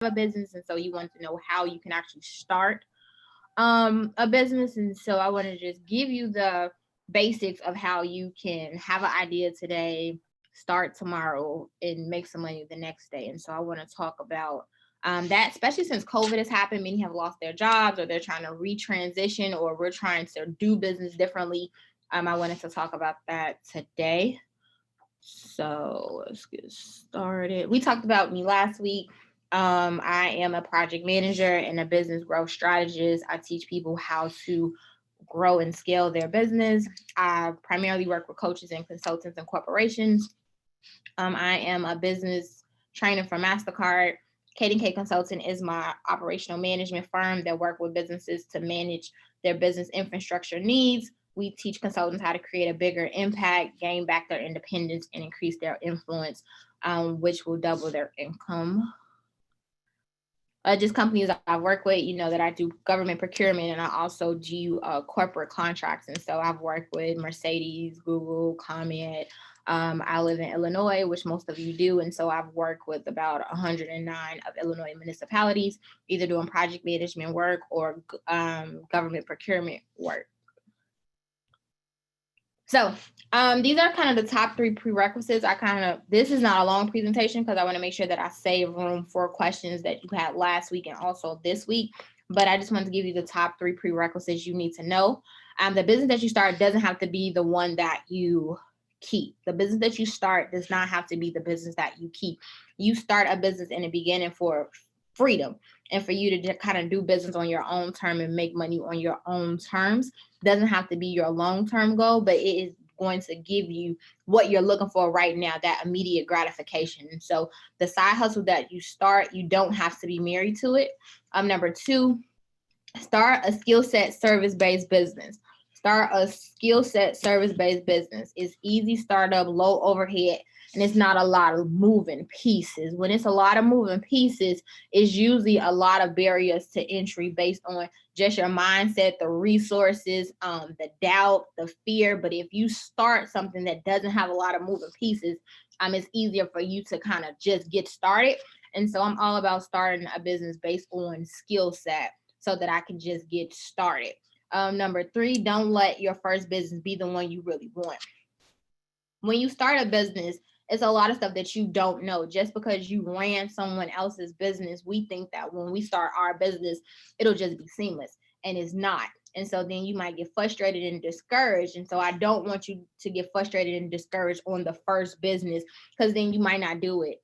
a business, and so you want to know how you can actually start a business. And so I want to just give you the basics of how you can have an idea today, start tomorrow, and make some money the next day. And so I want to talk about that, especially since COVID has happened. Many have lost their jobs, or they're trying to retransition, or we're trying to do business differently. I wanted to talk about that today. So let's get started. We talked about me last week. I am a project manager and a business growth strategist. I teach people how to grow and scale their business. I primarily work with coaches and consultants and corporations. I am a business trainer for MasterCard. K Consulting is my operational management firm that work with businesses to manage their business infrastructure needs. We teach consultants how to create a bigger impact, gain back their independence, and increase their influence, which will double their income. Just companies I work with, that I do government procurement, and I also do corporate contracts. And so I've worked with Mercedes, Google, Comment. I live in Illinois, which most of you do. And so I've worked with about 109 of Illinois municipalities, either doing project management work or government procurement work. So these are kind of the top 3 prerequisites. This is not a long presentation because I want to make sure that I save room for questions that you had last week and also this week. But I just wanted to give you the top 3 prerequisites you need to know. The business that you start doesn't have to be the one that you keep. The business that you start does not have to be the business that you keep. You start a business in the beginning for freedom and for you to kind of do business on your own term and make money on your own terms. Doesn't have to be your long-term goal, but it is going to give you what you're looking for right now, that immediate gratification. And so the side hustle that you start, you don't have to be married to it. Number 2, start a skill set service-based business. Start a skill set service-based business. It's easy startup, low overhead, and it's not a lot of moving pieces. When it's a lot of moving pieces, it's usually a lot of barriers to entry based on just your mindset, the resources, the doubt, the fear. But if you start something that doesn't have a lot of moving pieces, it's easier for you to kind of just get started. And so I'm all about starting a business based on skill set so that I can just get started. Number 3, don't let your first business be the one you really want. When you start a business, it's a lot of stuff that you don't know. Just because you ran someone else's business, we think that when we start our business, it'll just be seamless, and it's not. And so then you might get frustrated and discouraged. And so I don't want you to get frustrated and discouraged on the first business, because then you might not do it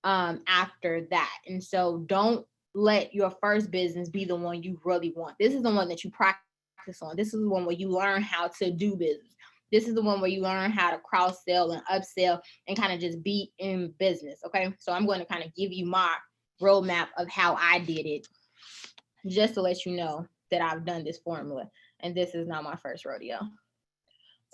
after that. And so don't let your first business be the one you really want. This is the one that you practice on. This is the one where you learn how to do business. This is the one where you learn how to cross sell and upsell and kind of just be in business. Okay. So I'm going to kind of give you my roadmap of how I did it, just to let you know that I've done this formula and this is not my first rodeo.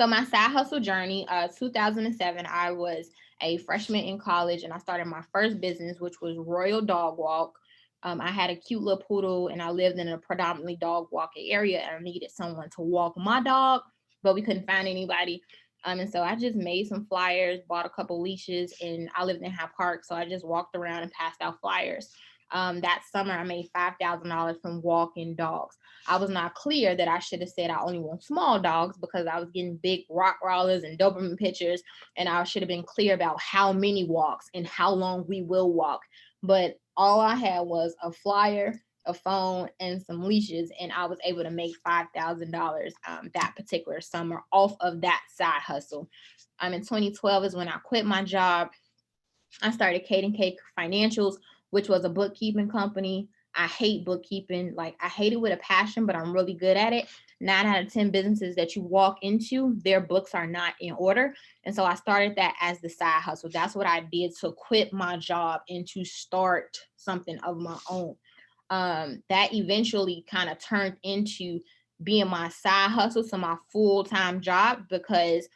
So my side hustle journey, 2007, I was a freshman in college and I started my first business, which was Royal Dog Walk. I had a cute little poodle and I lived in a predominantly dog walking area, and I needed someone to walk my dog, but we couldn't find anybody. And so I just made some flyers, bought a couple leashes, and I lived in Hyde Park. So I just walked around and passed out flyers. That summer, I made $5,000 from walking dogs. I was not clear that I should have said I only want small dogs, because I was getting big rock rollers and Doberman pictures, and I should have been clear about how many walks and how long we will walk. But all I had was a flyer, a phone, and some leashes, and I was able to make $5,000 that particular summer off of that side hustle. In 2012 is when I quit my job. I started K Financials, which was a bookkeeping company. I hate bookkeeping. Like, I hate it with a passion, but I'm really good at it. 9 out of 10 businesses that you walk into, their books are not in order. And so I started that as the side hustle. That's what I did to quit my job and to start something of my own. That eventually kind of turned into being my side hustle, so my full-time job, because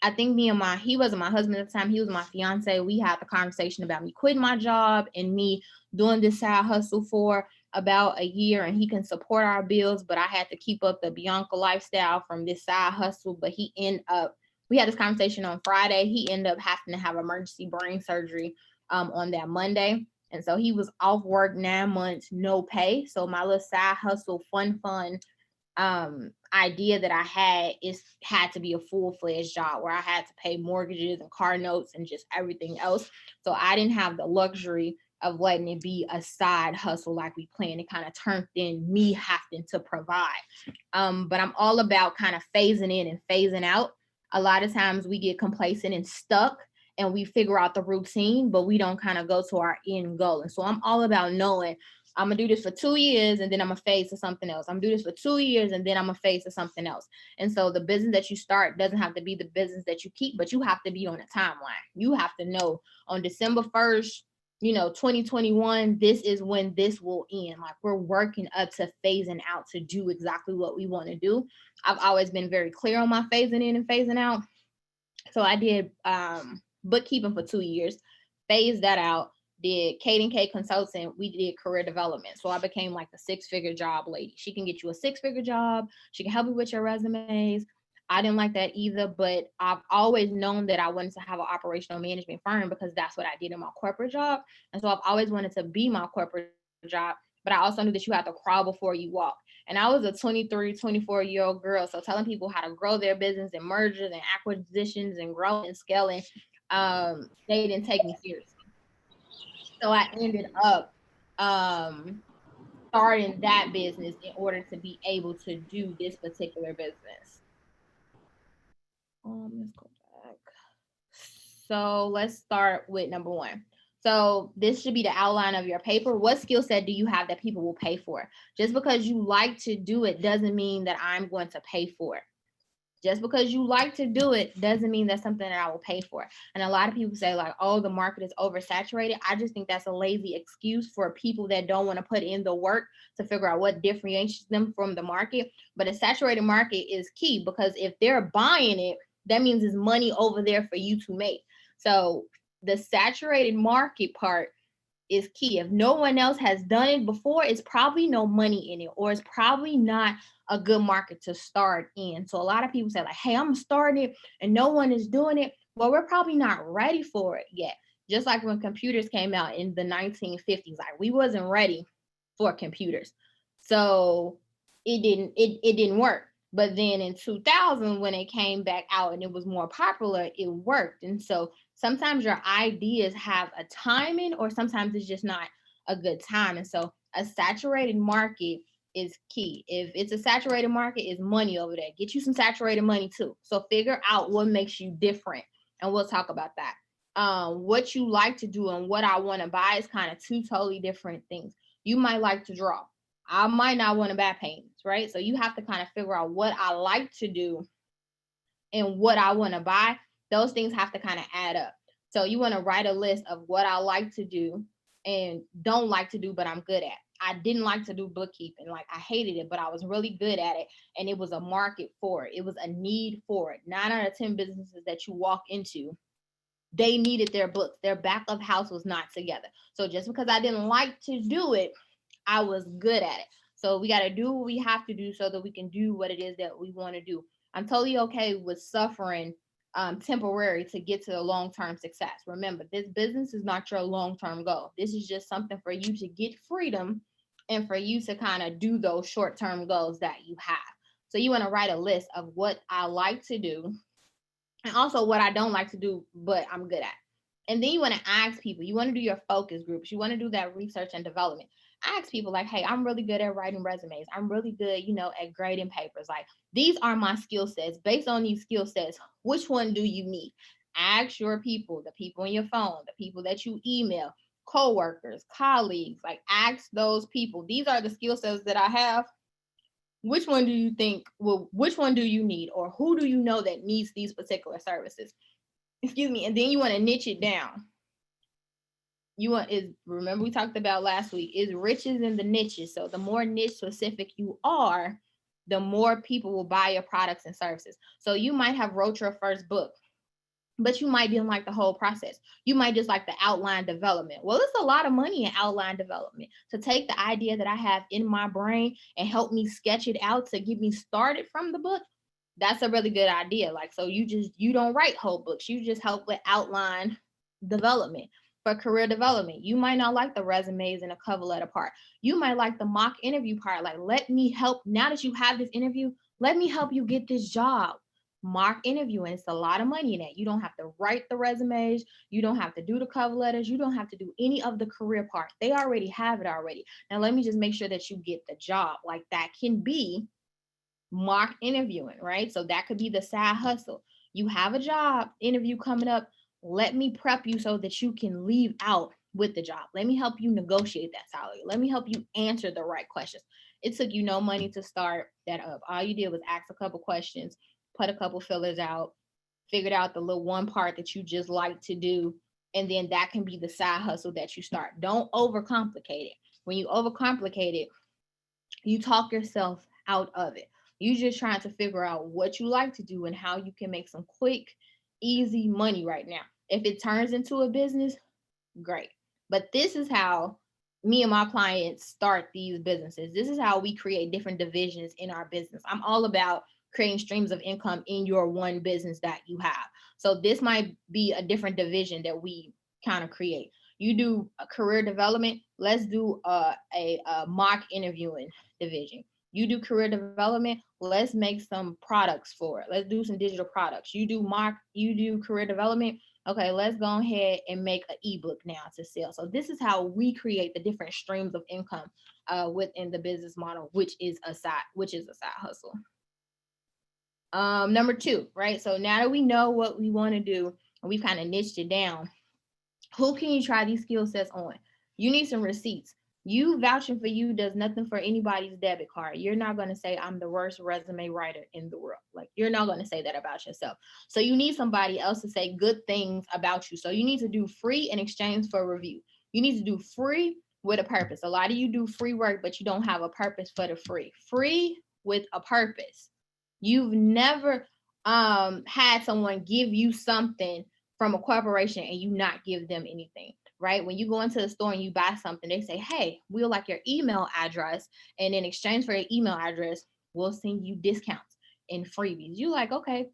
I think he wasn't my husband at the time. He was my fiance. We had the conversation about me quitting my job and me doing this side hustle for about a year, and he can support our bills, but I had to keep up the Bianca lifestyle from this side hustle. But we had this conversation on Friday. He ended up having to have emergency brain surgery on that Monday. And so he was off work 9 months, no pay. So my little side hustle, fun idea that I had to be a full-fledged job where I had to pay mortgages and car notes and just everything else. So I didn't have the luxury of letting it be a side hustle like we planned. It kind of turned in me having to provide. But I'm all about kind of phasing in and phasing out. A lot of times we get complacent and stuck and we figure out the routine, but we don't kind of go to our end goal. And so I'm all about knowing I'm gonna do this for 2 years and then I'm gonna phase to something else. I'm gonna do this for 2 years and then I'm gonna phase to something else. And so the business that you start doesn't have to be the business that you keep, but you have to be on a timeline. You have to know on December 1st, 2021, this is when this will end. Like we're working up to phasing out to do exactly what we want to do. I've always been very clear on my phasing in and phasing out. So I did bookkeeping for 2 years, phased that out, did Kate & K Consulting. We did career development. So I became like the 6-figure job lady. She can get you a 6-figure job. She can help you with your resumes. I didn't like that either, but I've always known that I wanted to have an operational management firm because that's what I did in my corporate job. And so I've always wanted to be my corporate job, but I also knew that you have to crawl before you walk. And I was a 23, 24-year-old girl. So telling people how to grow their business and mergers and acquisitions and growing and scaling, they didn't take me seriously. So I ended up starting that business in order to be able to do this particular business. Let's go back. So let's start with number 1. So this should be the outline of your paper. What skill set do you have that people will pay for? Just because you like to do it doesn't mean that I'm going to pay for it. Just because you like to do it doesn't mean that's something that I will pay for. And a lot of people say like, oh, the market is oversaturated. I just think that's a lazy excuse for people that don't want to put in the work to figure out what differentiates them from the market. But a saturated market is key because if they're buying it, that means there's money over there for you to make. So the saturated market part is key. If no one else has done it before, it's probably no money in it, or it's probably not a good market to start in. So a lot of people say like, hey, I'm starting it and no one is doing it. Well, we're probably not ready for it yet. Just like when computers came out in the 1950s, like we wasn't ready for computers. So it didn't work. But then in 2000, when it came back out and it was more popular, it worked. And so sometimes your ideas have a timing, or sometimes it's just not a good time. And so a saturated market is key. If it's a saturated market, it's money over there. Get you some saturated money too. So figure out what makes you different, and we'll talk about that. What you like to do and what I want to buy is kind of two totally different things. You might like to draw. I might not want to buy paintings, right? So you have to kind of figure out what I like to do and what I want to buy. Those things have to kind of add up. So you want to write a list of what I like to do and don't like to do, but I'm good at. I didn't like to do bookkeeping. Like I hated it, but I was really good at it. And it was a market for it. It was a need for it. 9 out of 10 businesses that you walk into, they needed their books. Their back of house was not together. So just because I didn't like to do it, I was good at it. So we got to do what we have to do so that we can do what it is that we want to do. I'm totally okay with suffering temporary to get to the long-term success. Remember, this business is not your long-term goal. This is just something for you to get freedom and for you to kind of do those short-term goals that you have. So you want to write a list of what I like to do and also what I don't like to do, but I'm good at. And then you want to ask people. You want to do your focus groups. You want to do that research and development. Ask people like, hey, I'm really good at writing resumes. I'm really good, at grading papers. Like, these are my skill sets. Based on these skill sets, which one do you need? Ask your people, the people on your phone, the people that you email, coworkers, colleagues. Like, ask those people. These are the skill sets that I have. Which one do you think, which one do you need? Or who do you know that needs these particular services? Excuse me. And then you want to niche it down. Remember we talked about last week, is riches in the niches. So the more niche specific you are, the more people will buy your products and services. So you might have wrote your first book, but you might didn't like the whole process. You might just like the outline development. Well, it's a lot of money in outline development to take the idea that I have in my brain and help me sketch it out to get me started from the book. That's a really good idea. Like, so you don't write whole books. You just help with outline development. For career development, you might not like the resumes and the cover letter part. You might like the mock interview part. Like, let me help. Now that you have this interview, let me help you get this job. Mock interviewing, it's a lot of money in that. You don't have to write the resumes. You don't have to do the cover letters. You don't have to do any of the career part. They already have it already. Now, let me just make sure that you get the job. Like, that can be mock interviewing, right? So that could be the side hustle. You have a job interview coming up. Let me prep you so that you can leave out with the job. Let me help you negotiate that salary. Let me help you answer the right questions. It took you no money to start that up. All you did was ask a couple questions, put a couple fillers out, figured out the little one part that you just like to do, and then that can be the side hustle that you start. Don't overcomplicate it. When you overcomplicate it, you talk yourself out of it. You just trying to figure out what you like to do and how you can make some quick, easy money right now. If it turns into a business, great. But this is how me and my clients start these businesses. This is how we create different divisions in our business. I'm all about creating streams of income in your one business that you have. So this might be a different division that we kind of create. You do a career development. Let's do a mock interviewing division. You do career development. Let's make some products for it. Let's do some digital products. You do career development. Okay, let's go ahead and make an ebook now to sell. So this is how we create the different streams of income within the business model, which is a side hustle. Number 2, right? So now that we know what we want to do and we've kind of niched it down, who can you try these skill sets on? You need some receipts. You vouching for you does nothing for anybody's debit card. You're not going to say, I'm the worst resume writer in the world. Like, you're not going to say that about yourself. So you need somebody else to say good things about you. So you need to do free in exchange for review. You need to do free with a purpose. A lot of you do free work, but you don't have a purpose for the free. Free with a purpose. You've never had someone give you something from a corporation and you not give them anything, right? When you go into the store and you buy something, they say, hey, we'll like your email address. And in exchange for your email address, we'll send you discounts and freebies. You like, okay,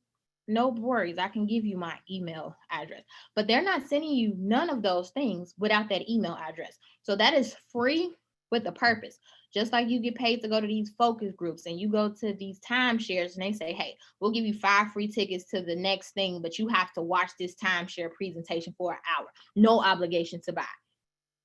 no worries. I can give you my email address. But they're not sending you none of those things without that email address. So that is free with a purpose. Just like you get paid to go to these focus groups and you go to these timeshares and they say, hey, we'll give you 5 free tickets to the next thing, but you have to watch this timeshare presentation for an hour. No obligation to buy.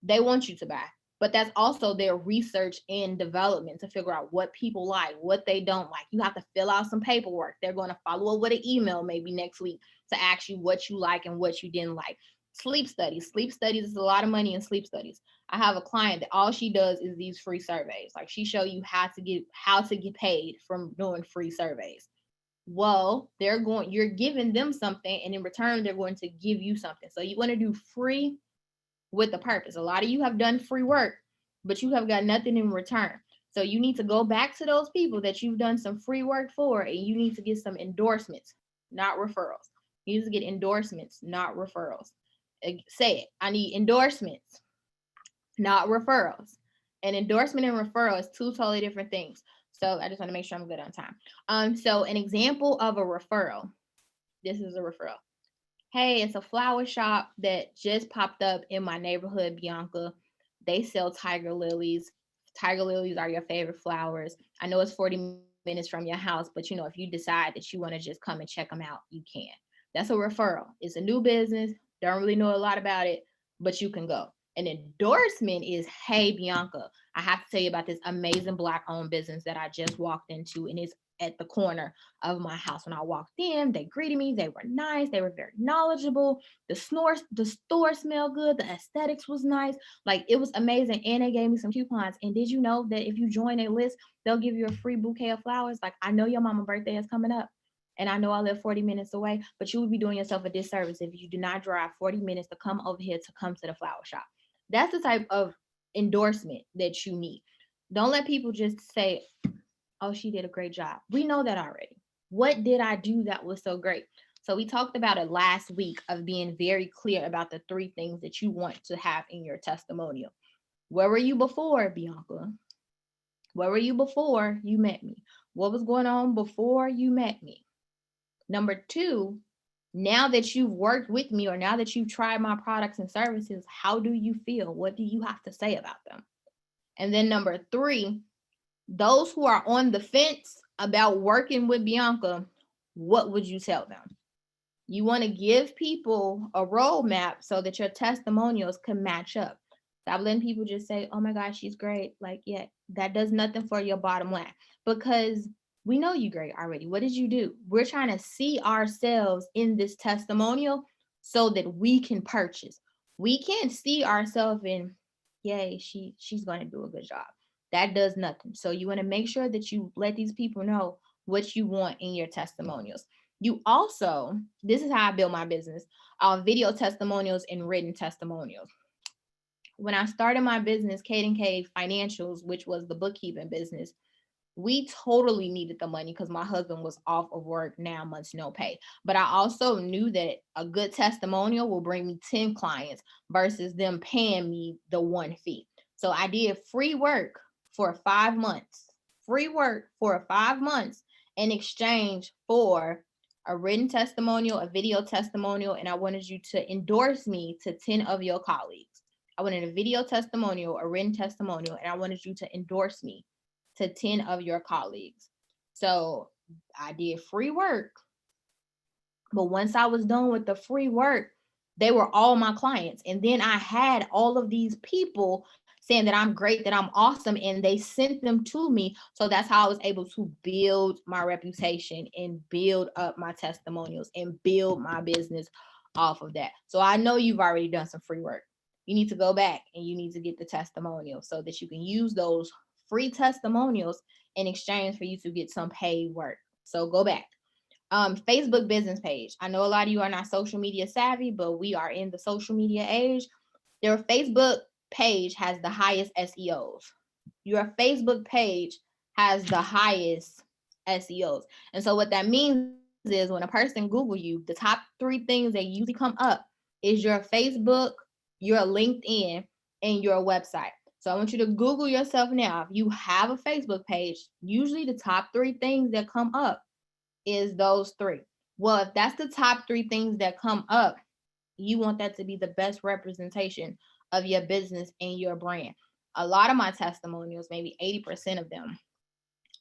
They want you to buy. But that's also their research and development to figure out what people like, what they don't like. You have to fill out some paperwork. They're going to follow up with an email maybe next week to ask you what you like and what you didn't like. Sleep studies. Sleep studies is a lot of money in sleep studies. I have a client that all she does is these free surveys. Like, she show you how to get paid from doing free surveys. Well, you're giving them something, and in return, they're going to give you something. So you want to do free with a purpose. A lot of you have done free work, but you have got nothing in return. So you need to go back to those people that you've done some free work for, and you need to get some endorsements, not referrals. You need to get endorsements, not referrals. Say it. I need endorsements, not referrals. An endorsement and referral is 2 totally different things. So I just want to make sure I'm good on time. So an example of a referral. This is a referral. Hey, it's a flower shop that just popped up in my neighborhood, Bianca. They sell tiger lilies. Tiger lilies are your favorite flowers. I know it's 40 minutes from your house, but if you decide that you want to just come and check them out, you can. That's a referral. It's a new business. Don't really know a lot about it, but you can go. An endorsement is, hey, Bianca, I have to tell you about this amazing Black-owned business that I just walked into, and it's at the corner of my house. When I walked in, they greeted me. They were nice. They were very knowledgeable. The store smelled good. The aesthetics was nice. Like, it was amazing. And they gave me some coupons. And did you know that if you join a list, they'll give you a free bouquet of flowers? Like, I know your mama's birthday is coming up, and I know I live 40 minutes away, but you would be doing yourself a disservice if you do not drive 40 minutes to come over here to come to the flower shop. That's the type of endorsement that you need. Don't let people just say, oh, she did a great job. We know that already. What did I do that was so great? So we talked about it last week of being very clear about the 3 things that you want to have in your testimonial. Where were you before, Bianca? Where were you before you met me? What was going on before you met me? Number 2, Now that you've worked with me or now that you've tried my products and services, how do you feel? What do you have to say about them? And then number 3, those who are on the fence about working with Bianca, what would you tell them? You want to give people a roadmap so that your testimonials can match up. Stop letting people just say, oh my gosh, she's great. Like, yeah, that does nothing for your bottom line because we know you great already. What did you do? We're trying to see ourselves in this testimonial so that we can purchase. We can't see ourselves in, yay, she's going to do a good job. That does nothing. So you want to make sure that you let these people know what you want in your testimonials. You also, this is how I build my business, video testimonials and written testimonials. When I started my business, Kate and K Financials, which was the bookkeeping business, we totally needed the money because my husband was off of work, 9 months, no pay. But I also knew that a good testimonial will bring me 10 clients versus them paying me the one fee. So I did free work for 5 months, free work for 5 months in exchange for a written testimonial, a video testimonial, and I wanted you to endorse me to 10 of your colleagues. I wanted a video testimonial, a written testimonial, and I wanted you to endorse me to 10 of your colleagues. So I did free work. But once I was done with the free work, they were all my clients. And then I had all of these people saying that I'm great, that I'm awesome, and they sent them to me. So that's how I was able to build my reputation and build up my testimonials and build my business off of that. So I know you've already done some free work. You need to go back and you need to get the testimonials so that you can use those free testimonials in exchange for you to get some paid work. So go back. Facebook business page. I know a lot of you are not social media savvy, but we are in the social media age. Their Facebook page has the highest SEOs. Your Facebook page has the highest SEOs. And so what that means is when a person Google you, the top 3 things that usually come up is your Facebook, your LinkedIn, and your website. So I want you to Google yourself now. If you have a Facebook page, usually the top 3 things that come up is those 3. Well, if that's the top 3 things that come up, you want that to be the best representation of your business and your brand. A lot of my testimonials, maybe 80% of them,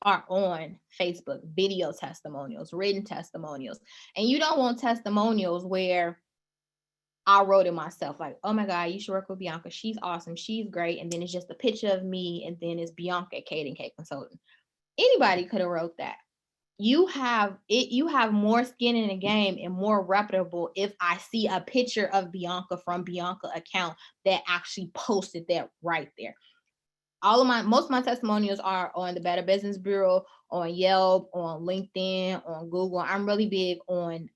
are on Facebook, video testimonials, written testimonials. And you don't want testimonials where I wrote it myself, like, oh my God, you should work with Bianca. She's awesome. She's great. And then it's just a picture of me. And then it's Bianca at Kate and K Consulting. Anybody could have wrote that. You have more skin in the game and more reputable if I see a picture of Bianca from Bianca account that actually posted that right there. Most of my testimonials are on the Better Business Bureau, on Yelp, on LinkedIn, on Google. I'm really big on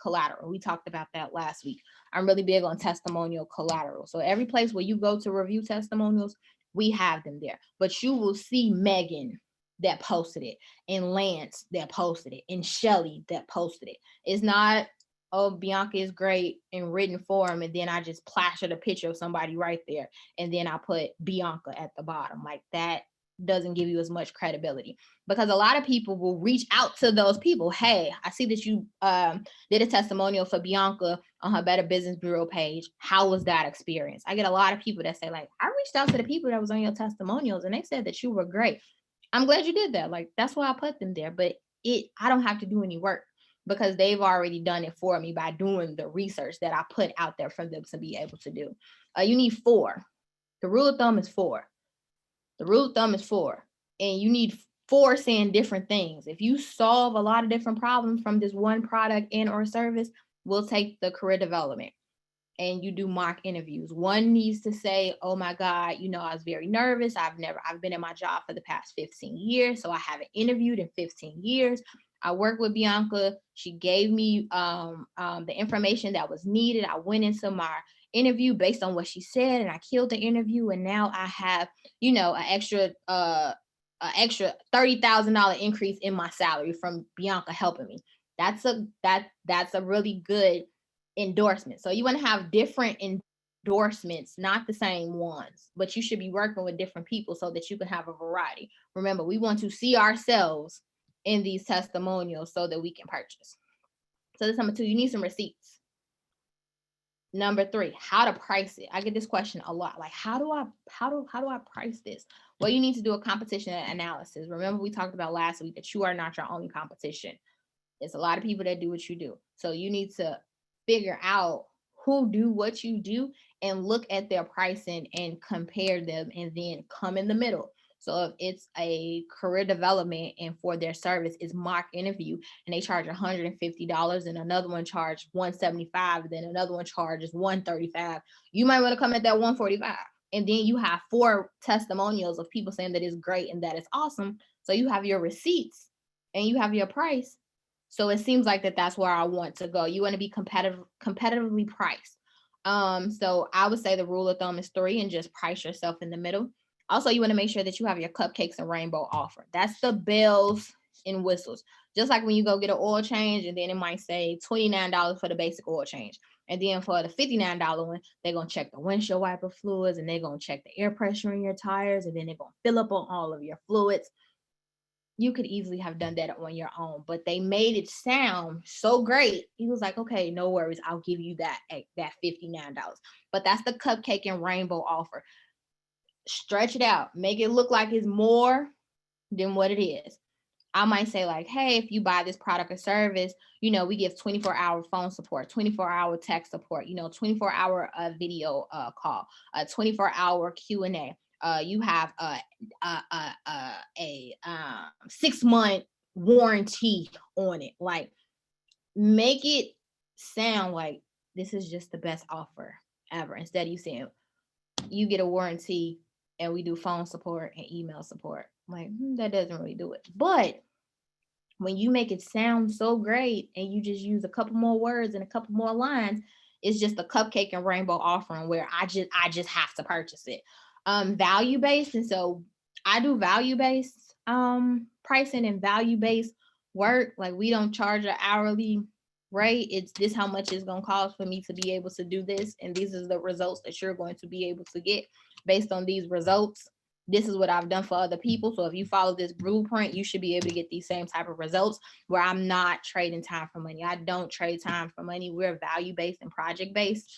collateral. We talked about that last week. I'm really big on testimonial collateral. So every place where you go to review testimonials, we have them there. But you will see Megan that posted it, and Lance that posted it, and Shelly that posted it. It's not, oh, Bianca is great in written form, and then I just plastered a picture of somebody right there, and then I put Bianca at the bottom. Like, that doesn't give you as much credibility, because a lot of people will reach out to those people. Hey, I see that you did a testimonial for Bianca on her Better Business Bureau page. How was that experience? I get a lot of people that say, like, I reached out to the people that was on your testimonials, and they said that you were great. I'm glad you did that. Like, that's why I put them there. But I don't have to do any work, because they've already done it for me by doing the research that I put out there for them to be able to do. You need 4. The rule of thumb is 4. The rule of thumb is 4. And you need 4 saying different things. If you solve a lot of different problems from this one product and or service, we'll take the career development and you do mock interviews. One needs to say, oh my God, I was very nervous. I've been in my job for the past 15 years. So I haven't interviewed in 15 years. I worked with Bianca. She gave me the information that was needed. I went into my interview based on what she said, and I killed the interview. And now I have, an extra $30,000 increase in my salary from Bianca helping me. That's a really good endorsement. So you want to have different endorsements, not the same ones, but you should be working with different people so that you can have a variety. Remember, we want to see ourselves in these testimonials so that we can purchase. So that's number 2. You need some receipts. Number 3, how to price it. I get this question a lot. Like, how do I price this? Well, you need to do a competition analysis. Remember, we talked about last week that you are not your only competition. There's a lot of people that do what you do. So you need to figure out who do what you do and look at their pricing and compare them, and then come in the middle. So if it's a career development and for their service is mock interview and they charge $150 and another one charge $175, then another one charges $135, you might want to come at that $145. And then you have 4 testimonials of people saying that it's great and that it's awesome. So you have your receipts and you have your price. So it seems like that's where I want to go. You want to be competitively priced. So I would say the rule of thumb is 3 and just price yourself in the middle. Also, you want to make sure that you have your cupcakes and rainbow offer. That's the bells and whistles. Just like when you go get an oil change, and then it might say $29 for the basic oil change. And then for the $59 one, they're going to check the windshield wiper fluids, and they're going to check the air pressure in your tires, and then they're going to fill up on all of your fluids. You could easily have done that on your own, but they made it sound so great. He was like, okay, no worries. I'll give you that $59. But that's the cupcake and rainbow offer. Stretch it out, make it look like it's more than what it is. I might say like, hey, if you buy this product or service, we give 24-hour phone support, 24-hour text support, 24-hour video call, 24-hour Q&A. You have a 6-month warranty on it. Like, make it sound like this is just the best offer ever, instead of you saying you get a warranty and we do phone support and email support. Like, that doesn't really do it. But when you make it sound so great and you just use a couple more words and a couple more lines, it's just a cupcake and rainbow offering where I just have to purchase it. Value-based. And so I do value-based pricing and value-based work. Like, we don't charge an hourly rate. It's this how much it's going to cost for me to be able to do this. And these are the results that you're going to be able to get based on these results. This is what I've done for other people. So if you follow this blueprint, you should be able to get these same type of results, where I'm not trading time for money. I don't trade time for money. We're value-based and project-based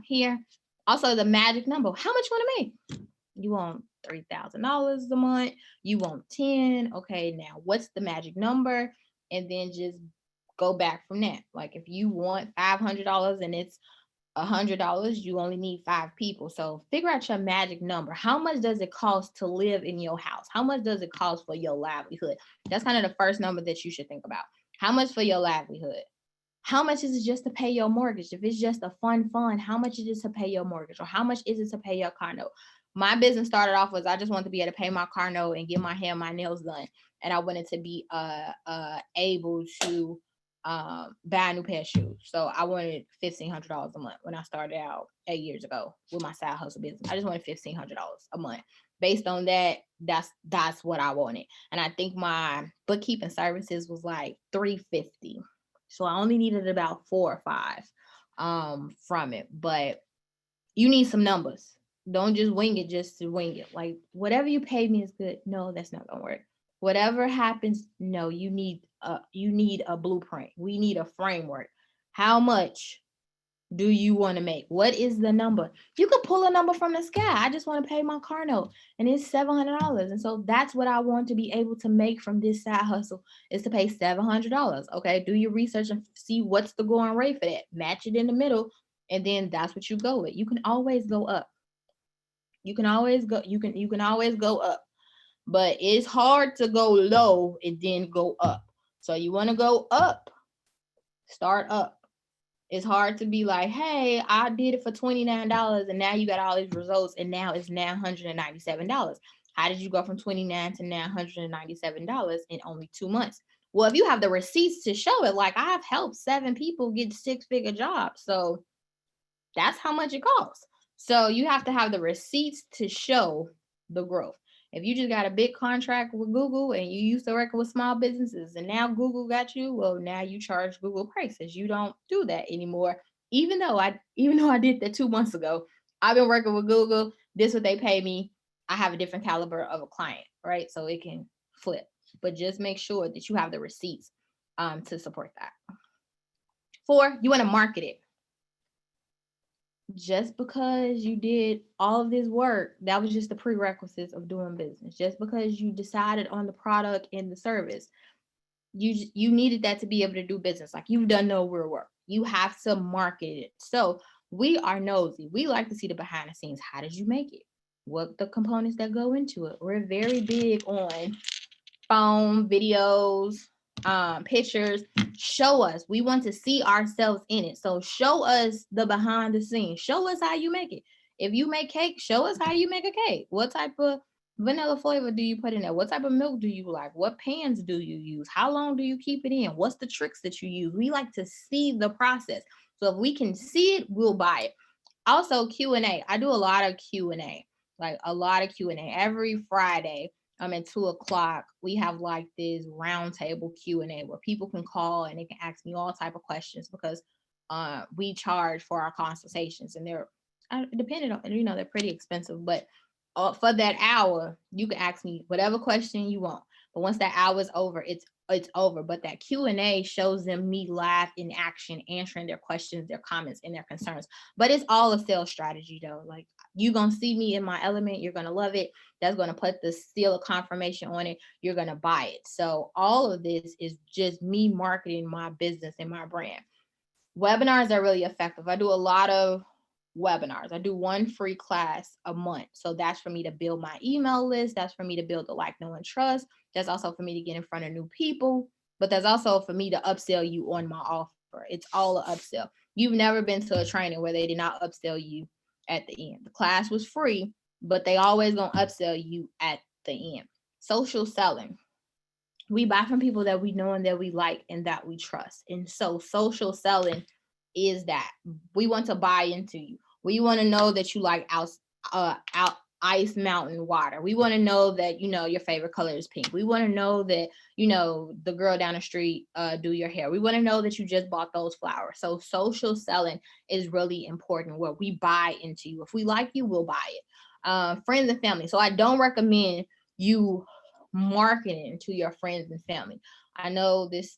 here. Also, the magic number. How much you want to make? You want $3,000 a month? You want 10? Okay, now what's the magic number? And then just go back from that. Like, if you want $500 and it's $100, you only need 5 people. So figure out your magic number. How much does it cost to live in your house? How much does it cost for your livelihood? That's kind of the first number that you should think about. How much for your livelihood? How much is it just to pay your mortgage? If it's just a fun, how much is it to pay your mortgage? Or how much is it to pay your car note? My business started off as I just wanted to be able to pay my car note and get my hair and my nails done. And I wanted to be able to buy a new pair of shoes. So I wanted $1,500 a month when I started out 8 years ago with my side hustle business. I just wanted $1,500 a month. Based on that, that's what I wanted. And I think my bookkeeping services was like $350. So I only needed about 4 or 5 from it. But you need some numbers. Don't just wing it just to wing it. Like, whatever you pay me is good. No, that's not gonna work. Whatever happens, no, you need a blueprint. We need a framework. How much do you want to make? What is the number? You could pull a number from the sky. I just want to pay my car note and it's $700. And so that's what I want to be able to make from this side hustle, is to pay $700. Okay, do your research and see what's the going rate for that. Match it in the middle, and then that's what you go with. You can always go up. You can always go up. But it's hard to go low and then go up. So you want to go up, start up. It's hard to be like, hey, I did it for $29 and now you got all these results and now it's now $197. How did you go from $29 to now $197 in only 2 months? Well, if you have the receipts to show it, like, I've helped 7 people get 6-figure jobs. So that's how much it costs. So you have to have the receipts to show the growth. If you just got a big contract with Google and you used to work with small businesses and now Google got you, well, now you charge Google prices. You don't do that anymore. Even though I did that 2 months ago, I've been working with Google. This is what they pay me. I have a different caliber of a client, right? So it can flip. But just make sure that you have the receipts to support that. 4, you want to market it. Just because you did all of this work, that was just the prerequisites of doing business. Just because you decided on the product and the service, you needed that to be able to do business. Like, you've done no real work. You have to market it. So we are nosy. We like to see the behind the scenes. How did you make it? What the components that go into it? We're very big on phone, videos, pictures. Show us. We want to see ourselves in it. So show us the behind the scenes. Show us how you make it. If you make cake, show us how you make a cake. What type of vanilla flavor do you put in there? What type of milk do you like? What pans do you use? How long do you keep it in? What's the tricks that you use? We like to see the process. So if we can see it, we'll buy it. Also, Q&A. I do a lot of Q&A, like a lot of Q&A every Friday. At 2:00, we have like this roundtable Q&A where people can call and they can ask me all type of questions, because we charge for our consultations, and they're dependent on, you know, they're pretty expensive, but for that hour, you can ask me whatever question you want. But once that hour is over, it's over. But that Q&A shows them me live in action, answering their questions, their comments, and their concerns. But it's all a sales strategy, though. Like, you're going to see me in my element. You're going to love it. That's going to put the seal of confirmation on it. You're going to buy it. So all of this is just me marketing my business and my brand. Webinars are really effective. I do a lot of webinars. I do one free class a month. So that's for me to build my email list. That's for me to build the like, know, and trust. That's also for me to get in front of new people. But that's also for me to upsell you on my offer. It's all an upsell. You've never been to a training where they did not upsell you at the end. The class was free, but they always gonna upsell you at the end. Social selling. We buy from people that we know and that we like and that we trust. And so social selling is that we want to buy into you. We want to know that you like ice mountain water. We want to know that, you know, your favorite color is pink. We want to know that, you know, the girl down the street do your hair. We want to know that you just bought those flowers. So social selling is really important, where we buy into you. If we like you, we'll buy it. Friends and family. So I don't recommend you marketing to your friends and family. I know this,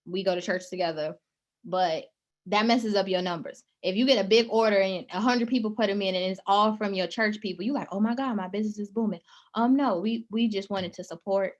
we go to church together, but that messes up your numbers. If you get a big order and 100 people put them in and it's all from your church people, you like, oh my God, my business is booming. No, we just wanted to support.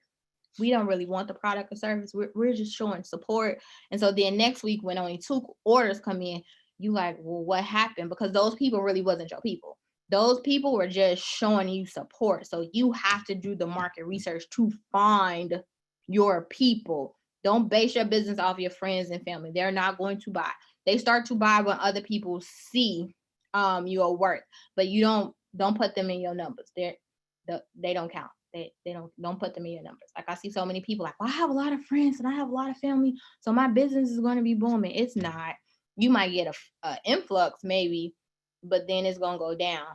We don't really want the product or service. We're just showing support. And so then next week, when only 2 orders come in, you like, well, what happened? Because those people really wasn't your people. Those people were just showing you support. So you have to do the market research to find your people. Don't base your business off your friends and family. They're not going to buy. They start to buy when other people see your work, but you don't put them in your numbers. They don't count. They don't put them in your numbers. Like, I see so many people like, well, I have a lot of friends and I have a lot of family, so my business is going to be booming. It's not. You might get a influx maybe, but then it's going to go down.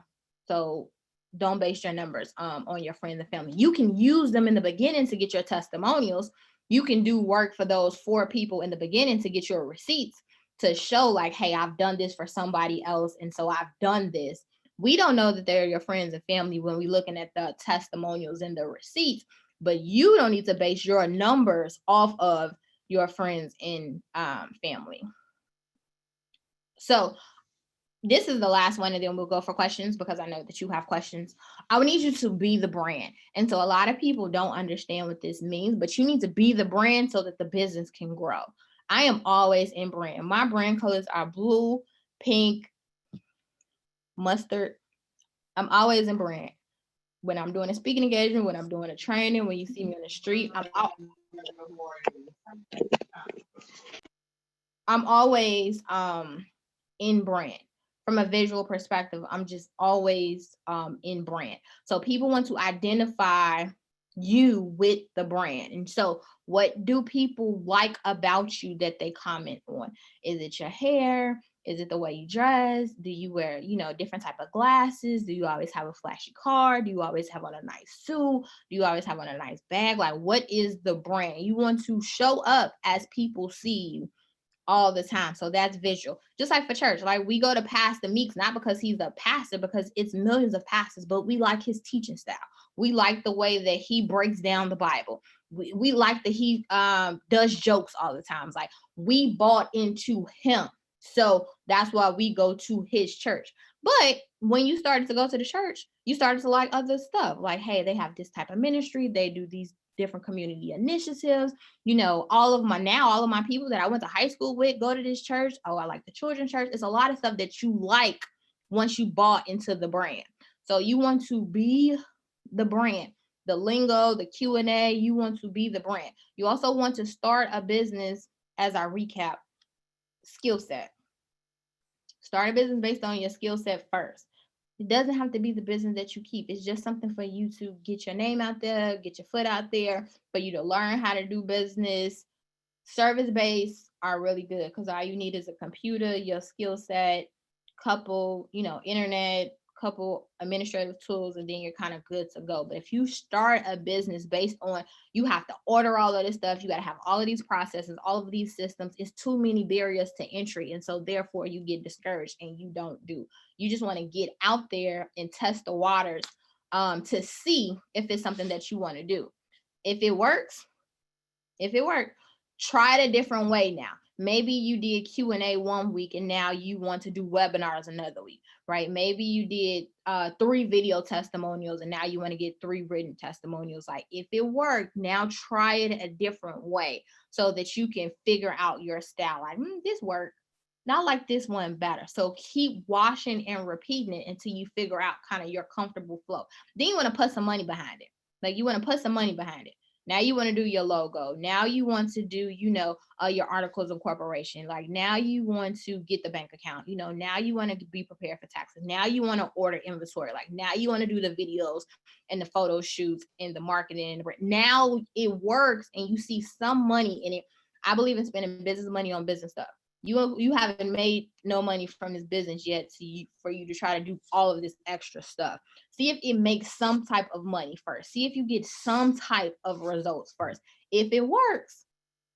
So don't base your numbers on your friends and family. You can use them in the beginning to get your testimonials. You can do work for those 4 people in the beginning to get your receipts, to show like, hey, I've done this for somebody else, and so I've done this. We don't know that they're your friends and family when we're looking at the testimonials and the receipts, but you don't need to base your numbers off of your friends and family. So this is the last one, and then we'll go for questions, because I know that you have questions. I would need you to be the brand. And so a lot of people don't understand what this means, but you need to be the brand so that the business can grow. I am always in brand. My brand colors are blue, pink, mustard. I'm always in brand. When I'm doing a speaking engagement, when I'm doing a training, when you see me on the street, I'm always in brand. From a visual perspective, I'm just always in brand. So people want to identify you with the brand. And so what do people like about you that they comment on? Is it your hair? Is it the way you dress? Do you wear, different type of glasses? Do you always have a flashy car? Do you always have on a nice suit? Do you always have on a nice bag? Like, what is the brand? You want to show up as people see you all the time. So that's visual. Just like for church, like we go to Pastor Meeks, not because he's a pastor, because it's millions of pastors, but we like his teaching style. We like the way that he breaks down the Bible. We like that he does jokes all the time. Like, we bought into him. So that's why we go to his church. But when you started to go to the church, you started to like other stuff. Like, hey, they have this type of ministry. They do these different community initiatives. You know, all of my people that I went to high school with go to this church. Oh, I like the children's church. It's a lot of stuff that you like once you bought into the brand. So you want to be the brand, the lingo, the Q&A, you want to be the brand. You also want to start a business, as I recap, skill set. Start a business based on your skill set first. It doesn't have to be the business that you keep. It's just something for you to get your name out there, get your foot out there, for you to learn how to do business. Service-based are really good because all you need is a computer, your skill set, couple, internet, couple administrative tools, and then you're kind of good to go. But if you start a business based on, you have to order all of this stuff, you got to have all of these processes, all of these systems, it's too many barriers to entry. And so therefore you get discouraged and you don't do. You just want to get out there and test the waters to see if it's something that you want to do. If it works, try it a different way now. Maybe you did Q&A one week and now you want to do webinars another week, right? Maybe you did 3 video testimonials and now you want to get 3 written testimonials. Like, if it worked, now try it a different way so that you can figure out your style. Like, this worked, not like this one better. So keep washing and repeating it until you figure out kind of your comfortable flow. Then you want to put some money behind it. Now you want to do your logo. Now you want to do, your articles of incorporation. Like, now you want to get the bank account. Now you want to be prepared for taxes. Now you want to order inventory. Like, now you want to do the videos and the photo shoots and the marketing. Now it works and you see some money in it. I believe in spending business money on business stuff. You haven't made no money from this business yet for you to try to do all of this extra stuff. See if it makes some type of money first. See if you get some type of results first. If it works,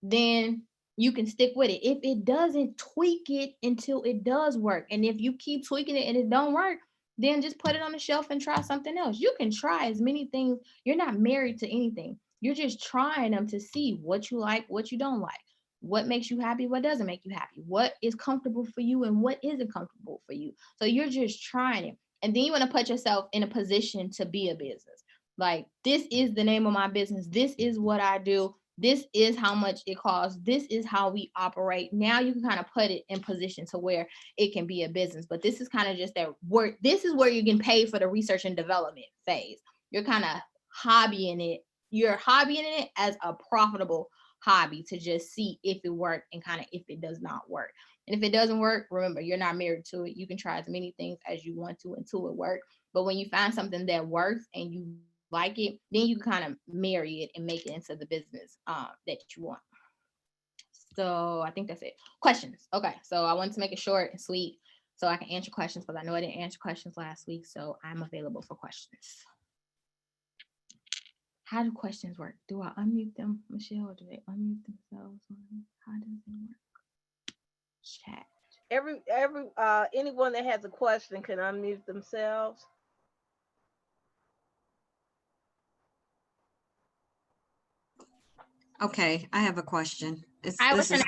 then you can stick with it. If it doesn't, tweak it until it does work. And if you keep tweaking it and it don't work, then just put it on the shelf and try something else. You can try as many things. You're not married to anything. You're just trying them to see what you like, what you don't like. What makes you happy, what doesn't make you happy, what is comfortable for you and what isn't comfortable for you. So you're just trying it. And then you want to put yourself in a position to be a business. Like, this is the name of my business. This is what I do. This is how much it costs. This is how we operate. Now you can kind of put it in position to where it can be a business. But this is kind of just that work. This is where you get paid for the research and development phase. You're kind of hobbying it. You're hobbying it as a profitable hobby to just see if it worked and kind of if it does not work. And if it doesn't work, remember, you're not married to it. You can try as many things as you want to until it works. But when you find something that works and you like it, then you kind of marry it and make it into the business that you want. So I think that's it. Questions. Okay, so I wanted to make it short and sweet so I can answer questions, because I know I didn't answer questions last week, so I'm available for questions. How do questions work? Do I unmute them, Michelle, or do they unmute themselves? How does it work? Chat. Anyone that has a question can unmute themselves. Okay, I have a question. Hi, This is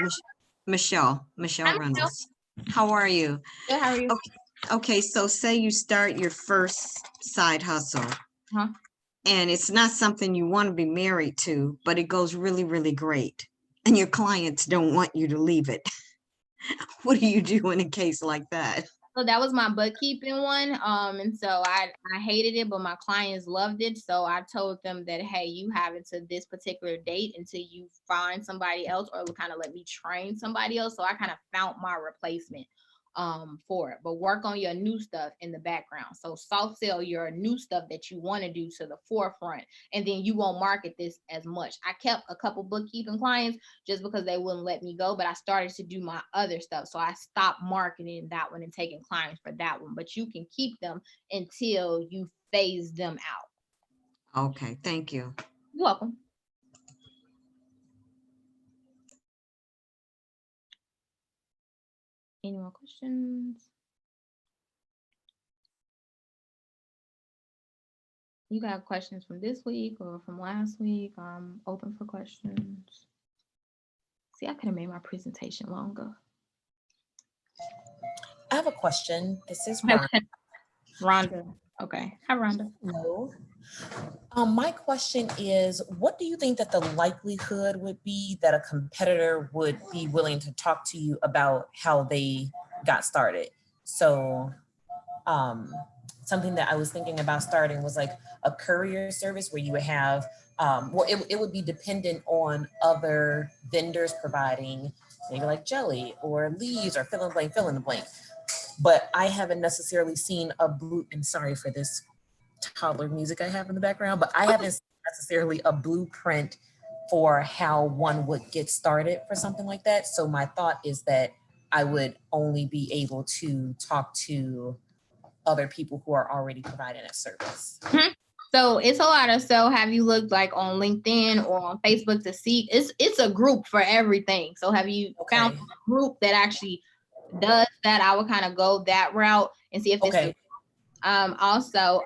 Michelle Reynolds. How are you? Good, how are you? Okay, so say you start your first side hustle, and it's not something you want to be married to, but it goes really, really great, and your clients don't want you to leave it. What do you do in a case like that? So that was my bookkeeping one. And so I hated it, but my clients loved it. So I told them that, hey, you have until this particular date until you find somebody else or kind of let me train somebody else. So I kind of found my replacement for it. But work on your new stuff in the background. So soft sell your new stuff that you want to do to the forefront, and then you won't market this as much. I kept a couple bookkeeping clients just because they wouldn't let me go, but I started to do my other stuff. So I stopped marketing that one and taking clients for that one, but you can keep them until you phase them out. Okay, thank you. You're welcome. Any more questions? You got questions from this week or from last week? I'm open for questions. See, I could have made my presentation longer. I have a question. This is Rhonda. Rhonda. Okay. Hi, Rhonda. Hello. My question is, what do you think that the likelihood would be that a competitor would be willing to talk to you about how they got started? So something that I was thinking about starting was like a courier service where you would have, well, it would be dependent on other vendors providing maybe like jelly or leaves or fill in the blank. But I haven't necessarily seen a blue, and sorry for this toddler music I have in the background, but I haven't seen necessarily a blueprint for how one would get started for something like that. So my thought is that I would only be able to talk to other people who are already providing a service. Mm-hmm. So it's a lot of, so have you looked like on LinkedIn or on Facebook to see, it's a group for everything. So have you found a group that actually does that? I would kind of go that route and see if this also,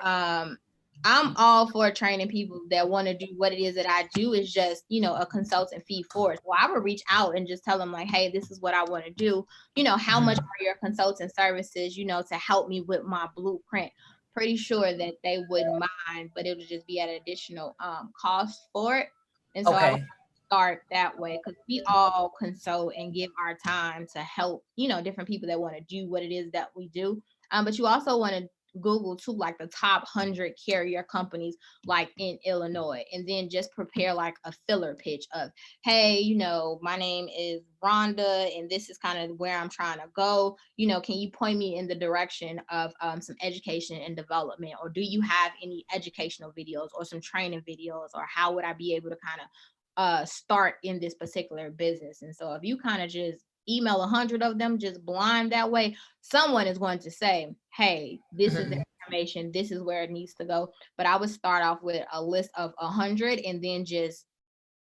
I'm all for training people that want to do what it is that I do, is just, you know, a consultant fee for it. So I would reach out and just tell them like, hey, this is what I want to do. You know, how much are your consultant services, you know, to help me with my blueprint? Pretty sure that they wouldn't mind, but it would just be at an additional cost for it. And so I would start that way, because we all consult and give our time to help, you know, different people that want to do what it is that we do. But you also want to Google too, like the top 100 carrier companies like in Illinois, and then just prepare like a filler pitch of, hey, you know, my name is Rhonda and this is kind of where I'm trying to go. You know, can you point me in the direction of some education and development, or do you have any educational videos or some training videos, or how would I be able to kind of start in this particular business? And so if you kind of just email 100 of them just blind that way, someone is going to say, hey, this is the information, this is where it needs to go. But I would start off with a list of 100 and then just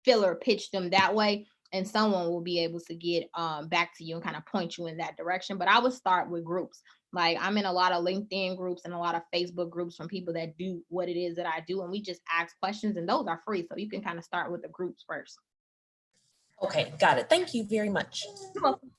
filler pitch them that way, and someone will be able to get back to you and kind of point you in that direction. But I would start with groups. Like, I'm in a lot of LinkedIn groups and a lot of Facebook groups from people that do what it is that I do, and we just ask questions, and those are free, so you can kind of start with the groups first. Okay, got it. Thank you very much. You're welcome.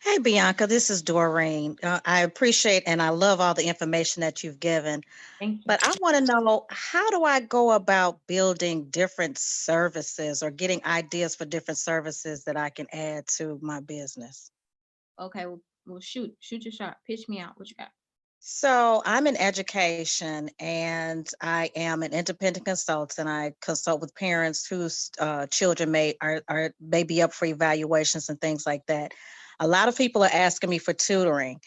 Hey, Bianca, this is Doreen. I appreciate and I love all the information that you've given. Thank you. But I want to know, how do I go about building different services or getting ideas for different services that I can add to my business? Okay, well, shoot your shot. Pitch me out. What you got? So I'm in education and I am an independent consultant. I consult with parents whose children may be up for evaluations and things like that. A lot of people are asking me for tutoring,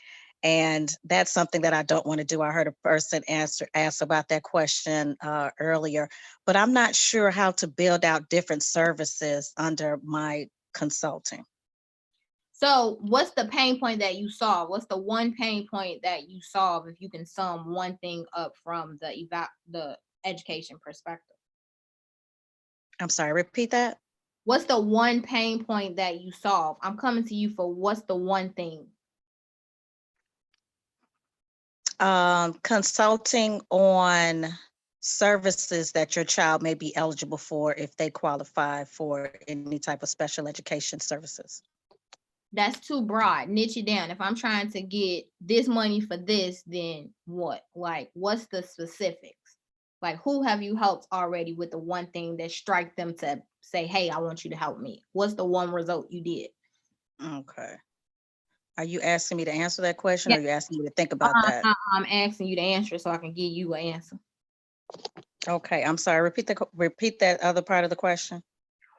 and that's something that I don't want to do. I heard a person ask about that question earlier, but I'm not sure how to build out different services under my consulting. So what's the pain point that you solve? What's the one pain point that you solve, if you can sum one thing up from the education perspective? I'm sorry, repeat that. What's the one pain point that you solve? I'm coming to you for what's the one thing? Consulting on services that your child may be eligible for if they qualify for any type of special education services. That's too broad. Niche it down. If I'm trying to get this money for this, then what? Like, what's the specifics? Like, who have you helped already with the one thing that strike them to say, hey, I want you to help me? What's the one result you did? Okay. Are you asking me to answer that question, or are you asking me to think about that? I'm asking you to answer so I can give you an answer. Okay, I'm sorry. Repeat that other part of the question.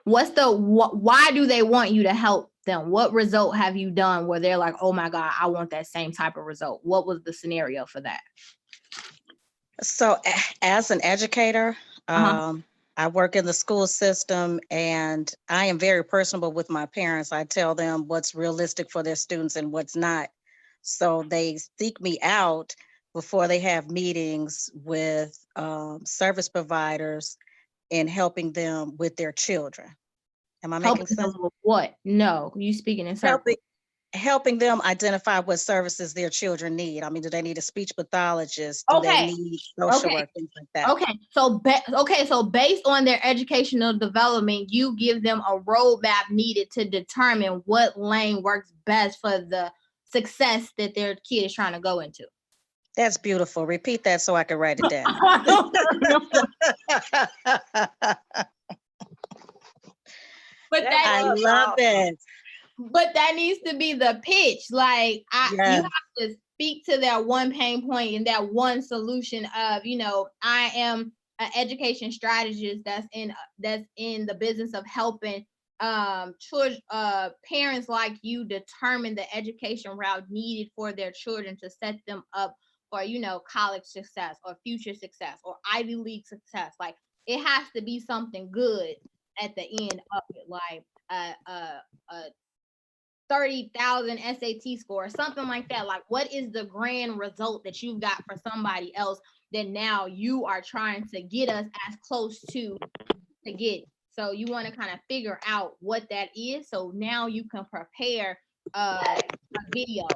What's the why do they want you to help them? What result have you done where they're like, oh my God, I want that same type of result? What was the scenario for that? So as an educator, I work in the school system, and I am very personable with my parents. I tell them what's realistic for their students and what's not. So they seek me out before they have meetings with service providers in helping them with their children. Am I making sense? With what? No, you speaking in circles. helping them identify what services their children need. I mean, do they need a speech pathologist? Do they need social work, things like that? Okay, so based on their educational development, you give them a roadmap needed to determine what lane works best for the success that their kid is trying to go into. That's beautiful. Repeat that so I can write it down. But I love that. But that needs to be the pitch. Like you Yes. have to speak to that one pain point and that one solution of, I am an education strategist that's in the business of helping children, parents like you determine the education route needed for their children to set them up for, college success or future success or Ivy League success. Like it has to be something good at the end of it, like a 30,000 SAT score or something like that. Like, what is the grand result that you've got for somebody else that now you are trying to get us as close to get? So you want to kind of figure out what that is. So now you can prepare a video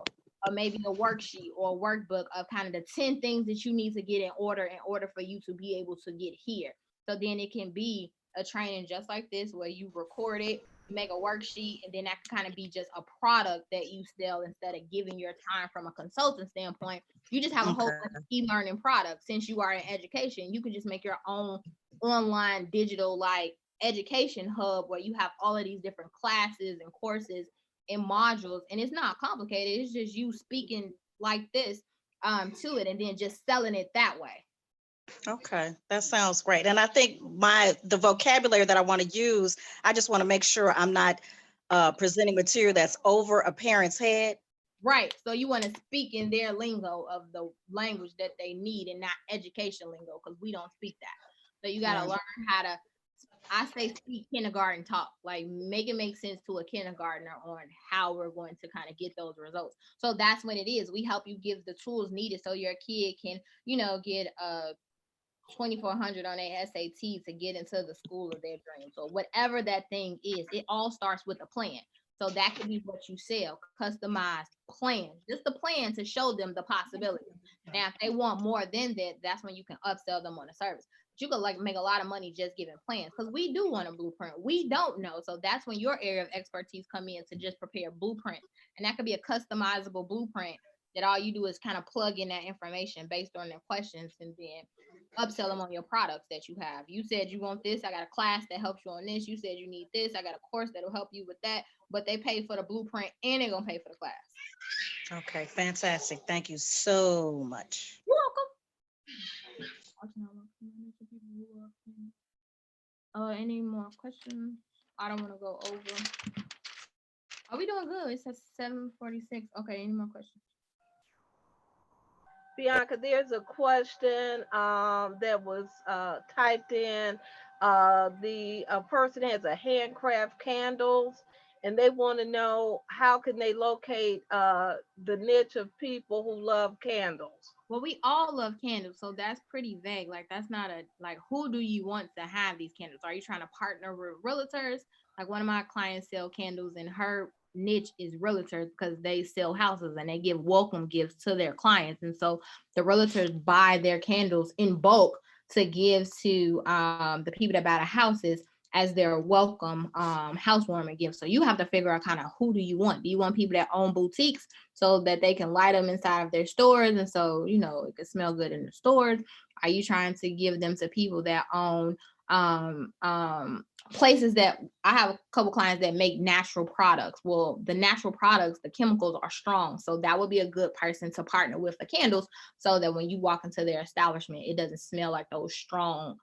or maybe a worksheet or a workbook of kind of the 10 things that you need to get in order for you to be able to get here. So then it can be a training just like this where you record it, make a worksheet, and then that can kind of be just a product that you sell instead of giving your time from a consultant standpoint. You just have a whole bunch of e-learning products. Since you are in education, you can just make your own online digital like education hub where you have all of these different classes and courses and modules, and it's not complicated. It's just you speaking like this to it and then just selling it that way. Okay, that sounds great. And I think the vocabulary that I want to use, I just want to make sure I'm not presenting material that's over a parent's head. Right. So you want to speak in their lingo of the language that they need and not education lingo, because we don't speak that. So you got to learn how to, I say, speak kindergarten talk, like make it make sense to a kindergartner on how we're going to kind of get those results. So that's what it is. We help you give the tools needed so your kid can, get a 2,400 on their SAT to get into the school of their dreams. So whatever that thing is, it all starts with a plan. So that could be what you sell, customized plan, just the plan to show them the possibility. Now, if they want more than that, that's when you can upsell them on a service. But you could like make a lot of money just giving plans, because we do want a blueprint. We don't know. So that's when your area of expertise come in to just prepare blueprints. And that could be a customizable blueprint that all you do is kind of plug in that information based on their questions and then upsell them on your products that you have. You said you want this, I got a class that helps you on this. You said you need this, I got a course that'll help you with that. But they pay for the blueprint and they're gonna pay for the class. Okay, fantastic. Thank you so much. You're welcome. Any more questions? I don't want to go over. Are we doing good? It says 7:46. Okay, any more questions? Bianca, there's a question that was typed in. The person has a handcraft candles, and they want to know how can they locate the niche of people who love candles. Well, we all love candles, so that's pretty vague. Like, that's not who do you want to have these candles? Are you trying to partner with realtors? Like, one of my clients sell candles, and her niche is realtors because they sell houses and they give welcome gifts to their clients. And so the realtors buy their candles in bulk to give to the people that buy the houses as their welcome housewarming gift. So you have to figure out kind of who do you want? Do you want people that own boutiques so that they can light them inside of their stores and so it can smell good in the stores? Are you trying to give them to people that own places that I have a couple clients that make natural products? Well, the natural products, the chemicals are strong, so that would be a good person to partner with the candles so that when you walk into their establishment, it doesn't smell like those strong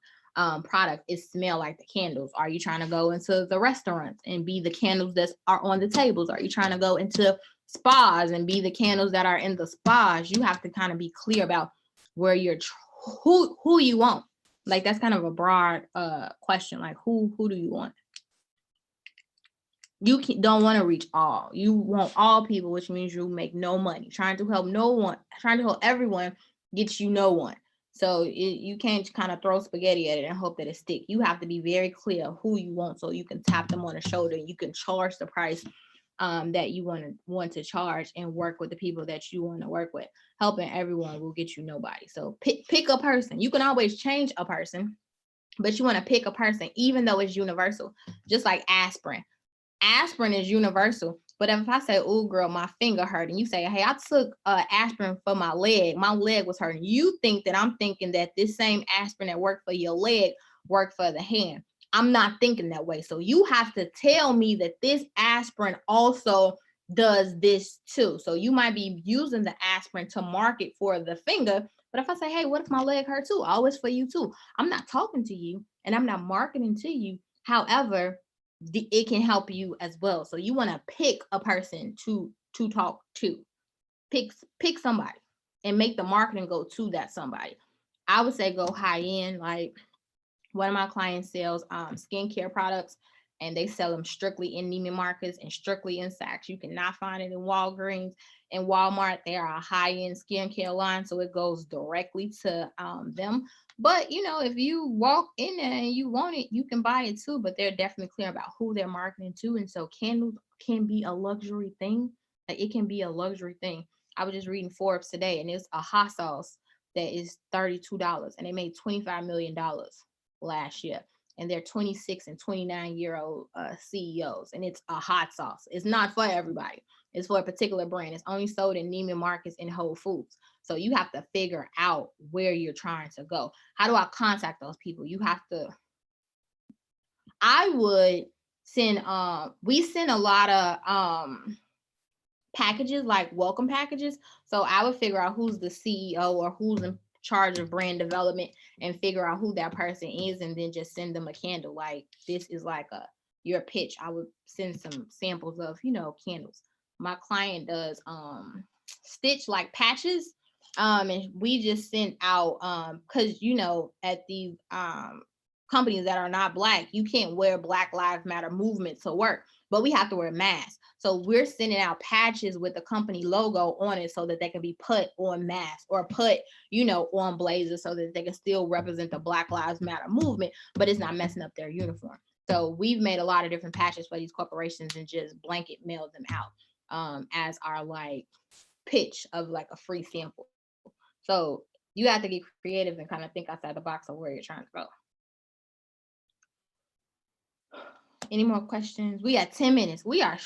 product, it smell like the candles. Are you trying to go into the restaurants and be the candles that are on the tables? Are you trying to go into spas and be the candles that are in the spas? You have to kind of be clear about where you're who you want. Like, that's kind of a broad question. Like, who do you want? You don't want to reach all. You want all people, which means you make no money. Trying to help everyone gets you no one. So you can't kind of throw spaghetti at it and hope that it sticks. You have to be very clear who you want so you can tap them on the shoulder. You can charge the price that you want to charge, and work with the people that you want to work with. Helping everyone will get you nobody. So pick a person. You can always change a person, but you want to pick a person, even though it's universal. Just like aspirin. Aspirin is universal. But if I say, oh girl, my finger hurt, and you say, hey, I took aspirin for my leg was hurting, you think that I'm thinking that this same aspirin that worked for your leg worked for the hand. I'm not thinking that way. So you have to tell me that this aspirin also does this too. So you might be using the aspirin to market for the finger, but if I say, hey, what if my leg hurt too? Oh, it's for you too. I'm not talking to you and I'm not marketing to you. However, it can help you as well. So you want to pick a person to talk to. Pick somebody and make the marketing go to that somebody. I would say go high end. Like one of my clients sells skincare products, and they sell them strictly in Neiman Marcus and strictly in Saks. You cannot find it in Walgreens and Walmart. They are a high-end skincare line, so it goes directly to them. But you know, if you walk in there and you want it, you can buy it too. But they're definitely clear about who they're marketing to, and so candles can be a luxury thing. Like it can be a luxury thing. I was just reading Forbes today, and it's a hot sauce that is $32, and they made $25 million last year, and they're 26 and 29-year-old CEOs, and it's a hot sauce. It's not for everybody. It's for a particular brand. It's only sold in Neiman Marcus and Whole Foods. So you have to figure out where you're trying to go. How do I contact those people? You have to, I would send, we send a lot of packages, like welcome packages. So I would figure out who's the CEO or who's in charge of brand development and figure out who that person is, and then just send them a candle. Like this is like your pitch. I would send some samples of, you know, candles. My client does stitch like patches, and we just sent out because you know, at these companies that are not Black, you can't wear Black Lives Matter movement to work, but we have to wear masks. So we're sending out patches with the company logo on it so that they can be put on masks or put, you know, on blazers so that they can still represent the Black Lives Matter movement, but it's not messing up their uniform. So we've made a lot of different patches for these corporations and just blanket mailed them out as our like pitch of like a free sample. So you have to get creative and kind of think outside the box of where you're trying to go. Any more questions? We got 10 minutes. We are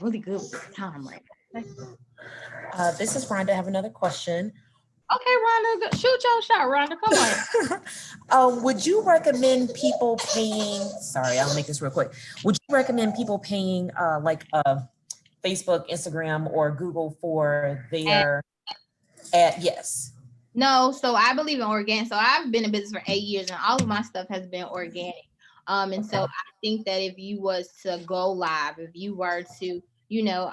really good with time right now. This is Rhonda. I have another question. Okay, Rhonda, shoot your shot, Rhonda. Come on. Would you recommend people paying? Sorry, I'll make this real quick. Would you recommend people paying like Facebook, Instagram, or Google for their ad? Yes. No. So I believe in organic. So I've been in business for 8 years, and all of my stuff has been organic. And so I think that if you was to go live, if you were to, you know,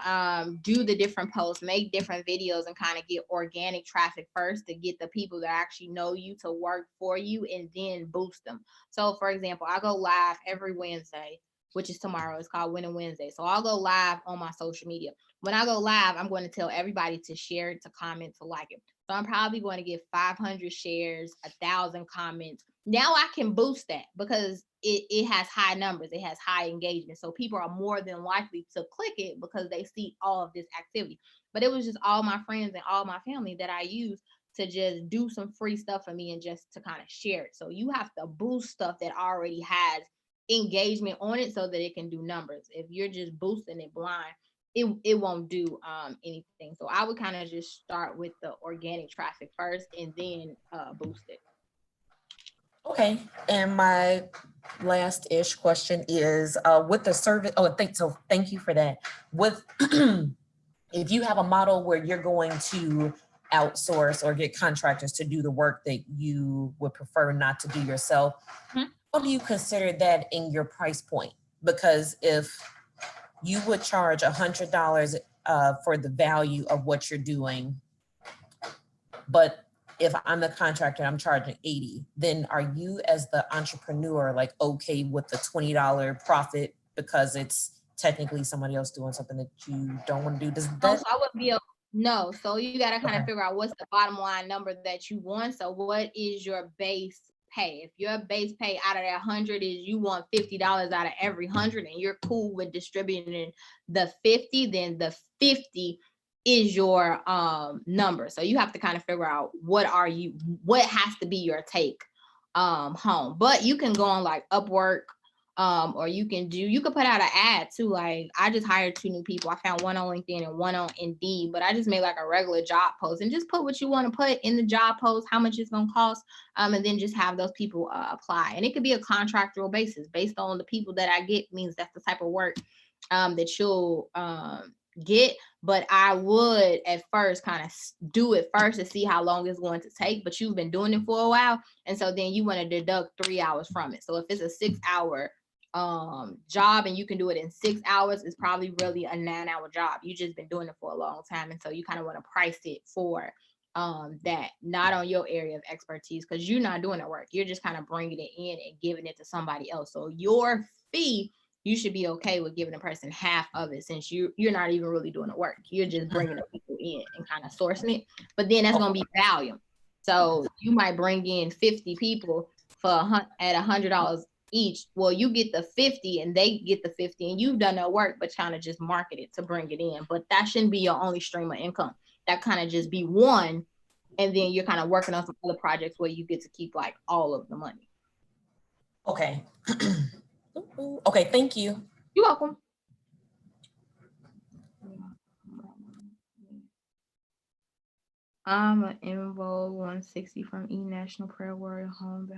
do the different posts, make different videos, and kind of get organic traffic first to get the people that actually know you to work for you, and then boost them. So for example, I go live every Wednesday, which is tomorrow. It's called Winning Wednesday. So I'll go live on my social media. When I go live, I'm going to tell everybody to share it, to comment, to like it. So I'm probably going to get 500 shares, 1,000 comments. Now I can boost that because it has high numbers. It has high engagement. So people are more than likely to click it because they see all of this activity. But it was just all my friends and all my family that I used to just do some free stuff for me and just to kind of share it. So you have to boost stuff that already has engagement on it so that it can do numbers. If you're just boosting it blind, it won't do anything. So I would kind of just start with the organic traffic first and then boost it. Okay, and my last-ish question is with the service. Thank you for that. With if you have a model where you're going to outsource or get contractors to do the work that you would prefer not to do yourself, how do you consider that in your price point? Because if you would charge $100 for the value of what you're doing, but if I'm the contractor, I'm charging $80, then are you as the entrepreneur like okay with the $20 profit because it's technically somebody else doing something that you don't want to do? So I would be no. So you got to kind of figure out what's the bottom line number that you want. So what is your base pay. If your base pay out of that 100 is you want $50 out of every 100 and you're cool with distributing the 50, then the 50 is your number. So you have to kind of figure out what has to be your take home. But you can go on like Upwork, or you can put out an ad too. Like I just hired 2 new people. I found one on LinkedIn and one on Indeed, but I just made like a regular job post and just put what you want to put in the job post, how much it's going to cost. And then just have those people apply. And it could be a contractual basis based on the people that I get, means that's the type of work that you'll get. But I would at first kind of do it first to see how long it's going to take. But you've been doing it for a while, and so then you want to deduct 3 hours from it. So if it's a 6-hour job and you can do it in 6 hours, it's probably really a 9-hour job. You just been doing it for a long time, and so you kind of want to price it for that, not on your area of expertise, because you're not doing the work. You're just kind of bringing it in and giving it to somebody else. So your fee, you should be okay with giving a person half of it, since you're not even really doing the work. You're just bringing the people in and kind of sourcing it. But then that's going to be volume. So you might bring in 50 people at $100 each. Well, you get the 50 and they get the 50, and you've done no work but kind of just market it to bring it in. But that shouldn't be your only stream of income. That kind of just be one, and then you're kind of working on some other projects where you get to keep like all of the money. Okay. Okay, thank you. You're welcome. I'm an Invo 160 from E National Prayer Warrior Home.